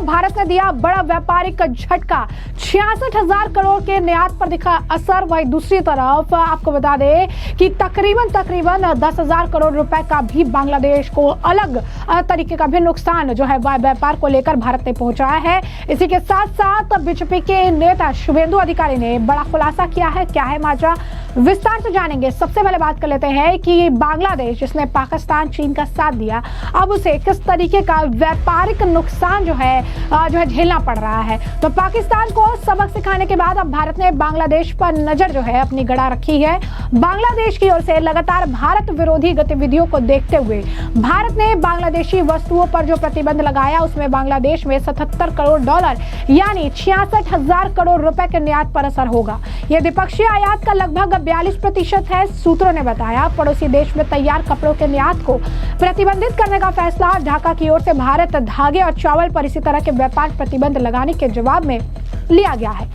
भारत ने दिया बड़ा व्यापारिक झटका, 66,000 करोड़ के निर्यात पर दिखा असर। वहीं दूसरी तरफ आपको बता दें कि तकरीबन 10,000 करोड़ रुपए का भी बांग्लादेश को अलग तरीके का भी नुकसान जो है व्यापार को लेकर भारत ने पहुंचाया है। इसी के साथ साथ बीजेपी के नेता शुभेंदु अधिकारी ने बड़ा खुलासा किया है। क्या है माजरा, विस्तार से जानेंगे। सबसे पहले बात कर लेते हैं कि बांग्लादेश जिसने पाकिस्तान चीन का साथ दिया, अब उसे किस तरीके का व्यापारिक नुकसान जो है झेलना पड़ रहा है। तो पाकिस्तान को सबक सिखाने के बाद अब भारत ने बांग्लादेश पर नजर जो है अपनी गड़ा रखी है। बांग्लादेश की ओर से लगातार भारत विरोधी गतिविधियों को देखते हुए भारत ने बांग्लादेशी वस्तुओं पर जो प्रतिबंध लगाया, उसमें बांग्लादेश में 77 करोड़ डॉलर यानी 66,000 करोड़ रुपए के निर्यात पर असर होगा। यह द्विपक्षीय आयात का लगभग 42% है। सूत्रों ने बताया पड़ोसी देश में तैयार कपड़ों के निर्यात को प्रतिबंधित करने का फैसला ढाका की ओर से भारत धागे और चावल पर इसी तरह के व्यापार प्रतिबंध लगाने के जवाब में लिया गया है।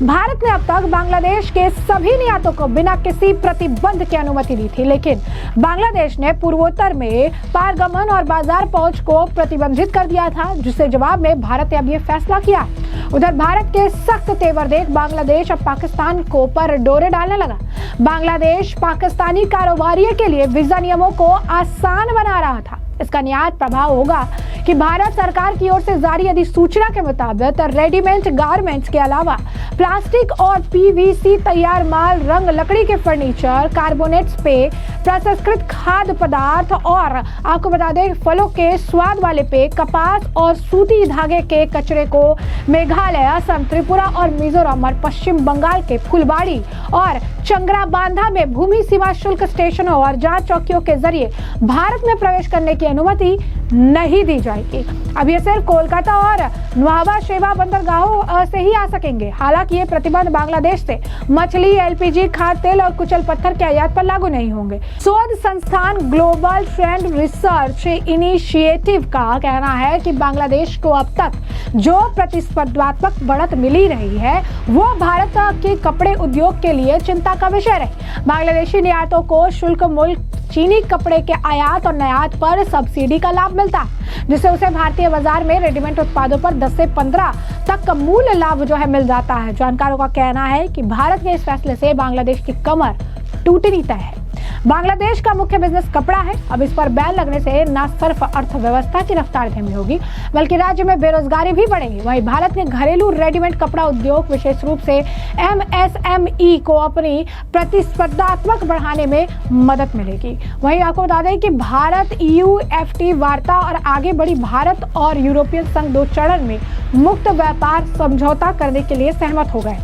भारत ने अब तक बांग्लादेश के सभी निर्यातों को बिना किसी प्रतिबंध की अनुमति दी थी, लेकिन बांग्लादेश ने पूर्वोत्तर में पारगमन और बाजार पहुंच को प्रतिबंधित कर दिया था, जिसके जवाब में भारत ने अब यह फैसला किया। उधर भारत के सख्त तेवर देख बांग्लादेश अब पाकिस्तान को पर डोरे डालने लगा। बांग्लादेश पाकिस्तानी कारोबारियों के लिए वीजा नियमों को आसान बना रहा था। इसका नियत प्रभाव होगा कि भारत सरकार की ओर से जारी अधिसूचना के मुताबिक रेडीमेड गारमेंट्स के अलावा प्लास्टिक और पीवीसी तैयार माल, रंग, लकड़ी के फर्नीचर, कार्बोनेट्स पेय, प्रसंस्कृत खाद्य पदार्थ और आपको बता दें फलों के स्वाद वाले पेय, कपास और सूती धागे के कचरे को मेघालय, असम, त्रिपुरा और मिजोरम और पश्चिम बंगाल के फुलबाड़ी और चंद्राबांधा में भूमि सीमा शुल्क स्टेशनों और जांच चौकियों के जरिए भारत में प्रवेश करने की अनुमति नहीं दी जाएगी। अब ये सिर्फ कोलकाता और नवाबा शेवा बंदरगाहों से ही आ सकेंगे। हालांकि ये प्रतिबंध बांग्लादेश से मछली, एलपीजी, खाद्य तेल और कुचल पत्थर के आयात पर लागू नहीं होंगे। शोध संस्थान ग्लोबल ट्रेंड रिसर्च इनिशिएटिव का कहना है कि बांग्लादेश को अब तक जो प्रतिस्पर्धात्मक बढ़त मिली रही है वो भारत के कपड़े उद्योग के लिए चिंता का विषय रही। बांग्लादेशी निर्यातों को शुल्क मुल्क चीनी कपड़े के आयात और निर्यात पर सब्सिडी का लाभ मिलता, जिससे उसे भारतीय बाजार में रेडीमेड उत्पादों पर 10 से 15 तक का मूल्य लाभ जो है मिल जाता है। जानकारों का कहना है कि भारत के इस फैसले से बांग्लादेश की कमर टूटनी तय है। बांग्लादेश का मुख्य बिजनेस कपड़ा है। अब इस पर बैन लगने से न सिर्फ अर्थव्यवस्था की रफ्तार धीमी होगी बल्कि राज्य में बेरोजगारी भी बढ़ेगी। वहीं भारत ने घरेलू रेडीमेड कपड़ा उद्योग विशेष रूप से एमएसएमई को अपनी प्रतिस्पर्धात्मक बढ़ाने में मदद मिलेगी। वहीं आपको बता दें कि भारत ईयूएफटी वार्ता और आगे बढ़ी भारत और यूरोपियन संघ 2 चरण में मुक्त व्यापार समझौता करने के लिए सहमत हो गए।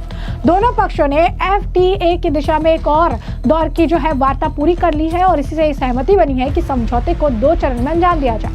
दोनों पक्षों ने एफटीए की दिशा में एक और दौर की जो है वार्ता पूरी कर ली है और इसी से सहमति बनी है कि समझौते को 2 चरण में अंजाम दिया जाए।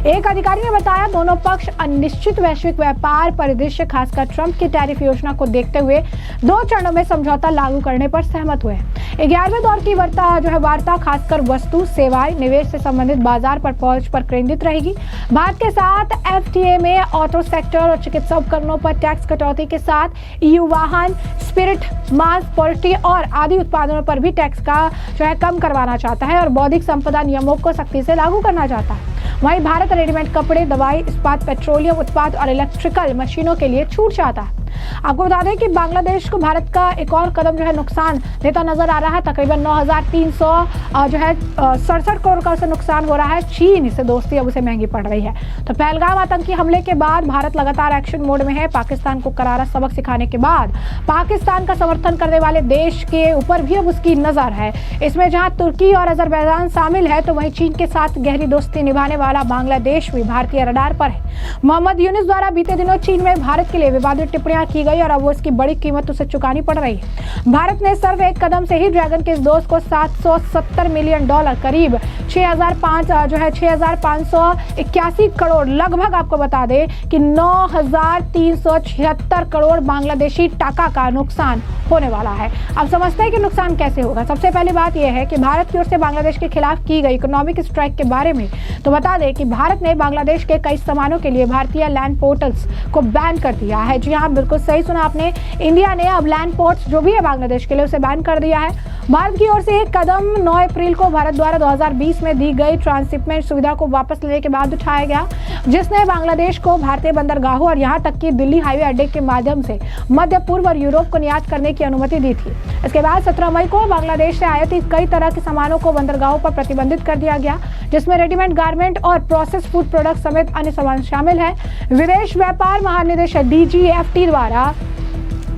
एक अधिकारी ने बताया दोनों पक्ष अनिश्चित वैश्विक व्यापार परिदृश्य खासकर ट्रंप की टैरिफ योजना को देखते हुए 2 चरणों में समझौता लागू करने पर सहमत हुए। 11वें दौर की वार्ता खासकर वस्तु, सेवाएं, निवेश से संबंधित बाजार पर पहुंच पर केंद्रित रहेगी। भारत के साथ एफटीए में ऑटो सेक्टर और चिकित्सा उपकरणों पर टैक्स कटौती के साथ ईयू वाहन, स्पिरिट, मांस, पोल्ट्री और आदि उत्पादनों पर भी टैक्स का जो है कम करवाना चाहता है और बौद्धिक संपदा नियमों को सख्ती से लागू करना चाहता है। वहीं भारत रेडीमेड कपड़े, दवाई, इस्पात, पेट्रोलियम उत्पाद और इलेक्ट्रिकल मशीनों के लिए छूट चाहता है। आपको बता दें कि बांग्लादेश को भारत का एक और कदम जो है नुकसान देता नजर आ रहा है। तकरीबन 9,300 जो है 67 करोड़ का उसे नुकसान हो रहा है। चीन से दोस्ती अब उसे महंगी पड़ रही है। तो पहलगाम आतंकी हमले के बाद भारत लगातार एक्शन मोड में है। पाकिस्तान को करारा सबक सिखाने के बाद पाकिस्तान का समर्थन करने वाले देश के ऊपर भी अब उसकी नजर है। इसमें जहां तुर्की और अजरबैजान शामिल है तो वहीं चीन के साथ गहरी दोस्ती निभाने वाला बांग्लादेश भी भारतीय रडार पर है। मोहम्मद यूनुस द्वारा बीते दिनों चीन में भारत के लिए विवादित टिप्पणियां की गई और अब वो इसकी बड़ी कीमत उसे चुकानी पड़ रही है। भारत ने सिर्फ एक कदम से ही ड्रैगन के इस दोस्त को $770 मिलियन करीब 6,581 करोड़ लगभग आपको बता दें कि 9,376 करोड़ बांग्लादेशी टाका का नुकसान होने वाला है। अब समझते हैं कि नुकसान कैसे होगा। सबसे पहली बात यह है कि भारत की ओर से बांग्लादेश के खिलाफ की गई इकोनॉमिक स्ट्राइक के बारे में तो बता दें कि भारत ने बांग्लादेश के कई सामानों के लिए भारतीय लैंड पोर्टल्स को बैन कर दिया है। जी हाँ, बिल्कुल सही सुना आपने। इंडिया ने अब लैंड पोर्ट्स जो भी है बांग्लादेश के लिए उसे बैन कर दिया है। भारत की ओर से एक कदम 9 अप्रैल को भारत द्वारा 2020 में दी गई ट्रांसशिपमेंट सुविधा को वापस लेने के बाद उठाया गया। जिसने बांग्लादेश को भारतीय बंदरगाहों और यहां तक कि दिल्ली हाईवे अड्डे के माध्यम से मध्य पूर्व और यूरोप को निर्यात करने की अनुमति दी थी। इसके बाद 17 मई को बांग्लादेश से आयातित कई तरह के सामानों को बंदरगाहों पर प्रतिबंधित कर दिया गया, जिसमें रेडीमेड गारमेंट और प्रोसेस फूड प्रोडक्ट समेत अन्य सामान शामिल है। विदेश व्यापार महानिदेशक DGFT द्वारा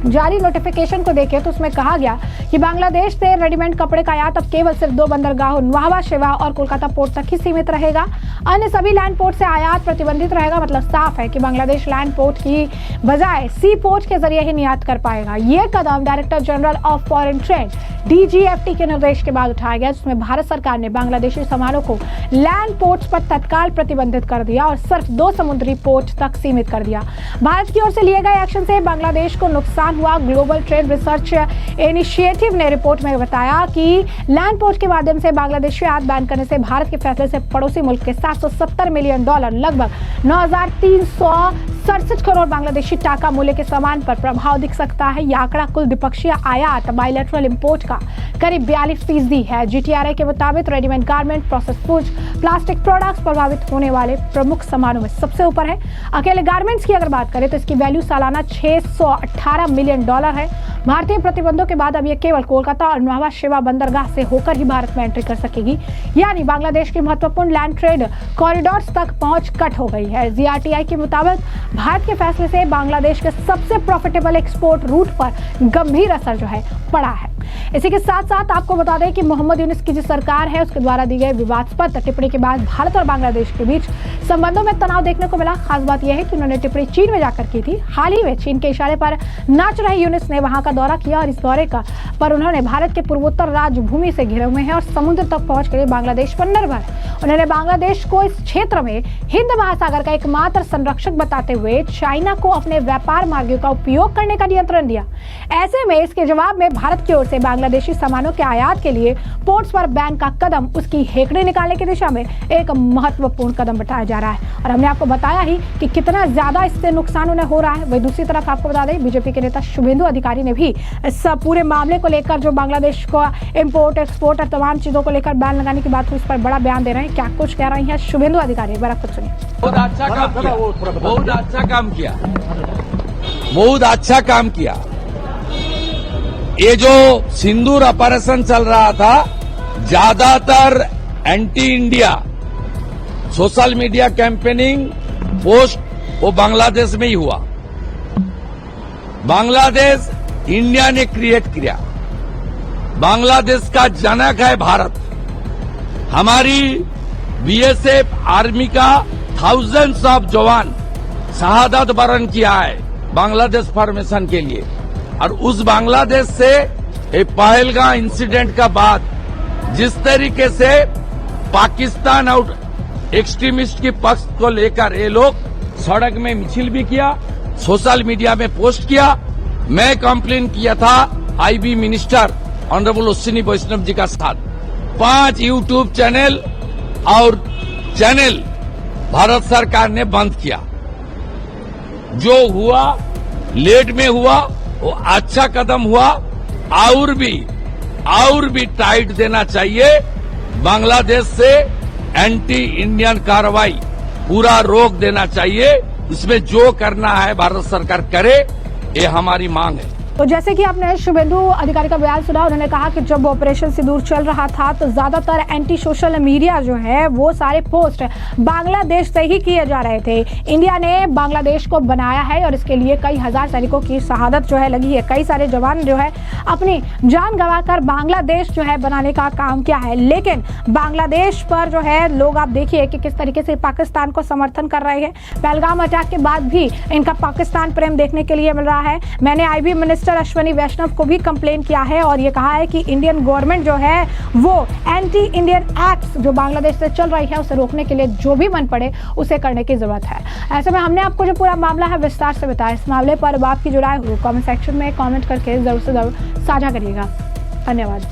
जारी नोटिफिकेशन को देखें तो उसमें कहा गया कि बांग्लादेश से रेडीमेड कपड़े का आयात अब केवल सिर्फ 2 बंदरगाहों न्हावा शिवा और कोलकाता पोर्ट तक ही सीमित रहेगा। अन्य सभी लैंड पोर्ट से आयात प्रतिबंधित रहेगा। मतलब साफ है कि बांग्लादेश लैंड पोर्ट की बजाय सी पोर्ट के जरिए ही निर्यात कर पाएगा। ये कदम director general of foreign trade DGFT के निर्देश के बाद उठाया गया, जिसमें भारत सरकार ने बांग्लादेशी सामानों को लैंड पोर्ट्स पर तत्काल प्रतिबंधित कर दिया और सिर्फ 2 समुद्री पोर्ट तक सीमित कर दिया। भारत की ओर से लिए गए एक्शन से बांग्लादेश को नुकसान हुआ। ग्लोबल ट्रेड रिसर्च इनिशिएटिव ने रिपोर्ट में बताया कि लैंड पोर्ट के माध्यम से बांग्लादेश आयात बैन करने से भारत के फैसले से पड़ोसी मुल्क के $770 मिलियन लगभग 9,367 करोड़ बांग्लादेशी टाका मूल्य के सामान पर प्रभाव दिख सकता है। यह आंकड़ा कुल द्विपक्षीय आयात बायलैटरल इंपोर्ट का करीब 42% है। GTRI के मुताबिक readymade garment, process foods, plastic products प्रभावित होने वाले प्रमुख सामानों में सबसे ऊपर है। अकेले गारमेंट्स की अगर बात करें तो इसकी वैल्यू सालाना $618 मिलियन है। भारतीय प्रतिबंधों के बाद अब यह केवल कोलकाता और न्हावा शिवा बंदरगाह से होकर ही भारत में एंट्री कर सकेगी, यानी बांग्लादेश की महत्वपूर्ण लैंड ट्रेड कॉरिडोर्स तक पहुंच कट हो गई है। GRTI के मुताबिक भारत के फैसले से बांग्लादेश के सबसे प्रॉफिटेबल एक्सपोर्ट रूट पर गंभीर असर जो है पड़ा है। इसी के साथ साथ आपको बता दें कि मोहम्मद यूनुस की जो सरकार है उसके द्वारा दी गई विवादास्पद टिप्पणी के बाद भारत और बांग्लादेश के बीच संबंधों में तनाव देखने को मिला। खास बात यह है कि उन्होंने टिप्पणी चीन में जाकर की थी। हाल ही में चीन के इशारे पर नाच रहे यूनुस ने वहां का दौरा किया और इस दौरे का पर उन्होंने भारत के पूर्वोत्तर राज्य भूमि से घिरे हुए हैं और समुद्र तक पहुंच के बांग्लादेश पर निर्भर। उन्होंने बांग्लादेश को इस क्षेत्र में हिंद महासागर का एकमात्र संरक्षक बताते हुए चाइना को अपने व्यापार मार्गों का उपयोग करने का नियंत्रण दिया। ऐसे में इसके जवाब में भारत की ओर से बांग्लादेशी सामानों के आयात के लिए पोर्ट्स पर बैन का कदम उसकी हेकड़े निकालने की दिशा में एक महत्वपूर्ण कदम बताया जा रहा है। और हमने आपको बताया ही कि कितना ज्यादा इससे नुकसान उन्हें हो रहा है। वही दूसरी तरफ आपको बता दें बीजेपी के नेता शुभेंदु अधिकारी ने भी इस पूरे मामले को लेकर जो बांग्लादेश को इम्पोर्ट एक्सपोर्ट और तमाम चीजों को लेकर बैन लगाने की बात हुई, इस पर बड़ा बयान दे रहे हैं। क्या कुछ कह रही है शुभेंदु अधिकारी, एक बार आप कुछ सुनिए। बहुत अच्छा काम किया। ये जो सिंदूर ऑपरेशन चल रहा था, ज्यादातर anti India social media campaigning post वो बांग्लादेश में ही हुआ। बांग्लादेश इंडिया ने क्रिएट किया। बांग्लादेश का जनक है भारत। हमारी BSF आर्मी का थाउजेंड्स ऑफ जवान शहादत वरण किया है बांग्लादेश फॉर्मेशन के लिए। और उस बांग्लादेश से पहलगाम इंसिडेंट का बाद जिस तरीके से पाकिस्तान और एक्सट्रीमिस्ट के पक्ष को लेकर ये लोग सड़क में मिছিল भी किया, सोशल मीडिया में पोस्ट किया। मैं कंप्लेन किया था IB मिनिस्टर ऑनरेबल अश्विनी वैष्णव जी का साथ। 5 यूट्यूब चैनल और चैनल भारत सरकार ने बंद किया। जो हुआ लेट में हुआ, वो अच्छा कदम हुआ। और भी टाइट देना चाहिए। बांग्लादेश से एंटी इंडियन कार्रवाई पूरा रोक देना चाहिए। इसमें जो करना है भारत सरकार करे, ये हमारी मांग है। तो जैसे कि आपने शुभेंदु अधिकारी का बयान सुना, उन्होंने कहा कि जब ऑपरेशन सिंदूर चल रहा था तो ज्यादातर एंटी सोशल मीडिया जो है वो सारे पोस्ट बांग्लादेश से ही किए जा रहे थे। इंडिया ने बांग्लादेश को बनाया है और इसके लिए कई हजार सैनिकों की शहादत जो है लगी है। कई सारे जवान जो है अपनी जान गंवाकर बांग्लादेश जो है बनाने का काम किया है। लेकिन बांग्लादेश पर जो है लोग आप देखिए कि किस तरीके से पाकिस्तान को समर्थन कर रहे हैं। पहलगाम अटैक के बाद भी इनका पाकिस्तान प्रेम देखने के लिए मिल रहा है। मैंने IB मिनिस्टर अश्विनी वैष्णव को भी कंप्लेन किया है और ये कहा है कि इंडियन गवर्नमेंट जो है वो एंटी इंडियन एक्ट्स जो बांग्लादेश से चल रही है उसे रोकने के लिए जो भी मन पड़े उसे करने की जरूरत है। ऐसे में हमने आपको जो पूरा मामला है विस्तार से बताया। इस मामले पर आपकी जो राय हो कमेंट सेक्शन में कमेंट करके जरूर से जरूर साझा करिएगा। धन्यवाद।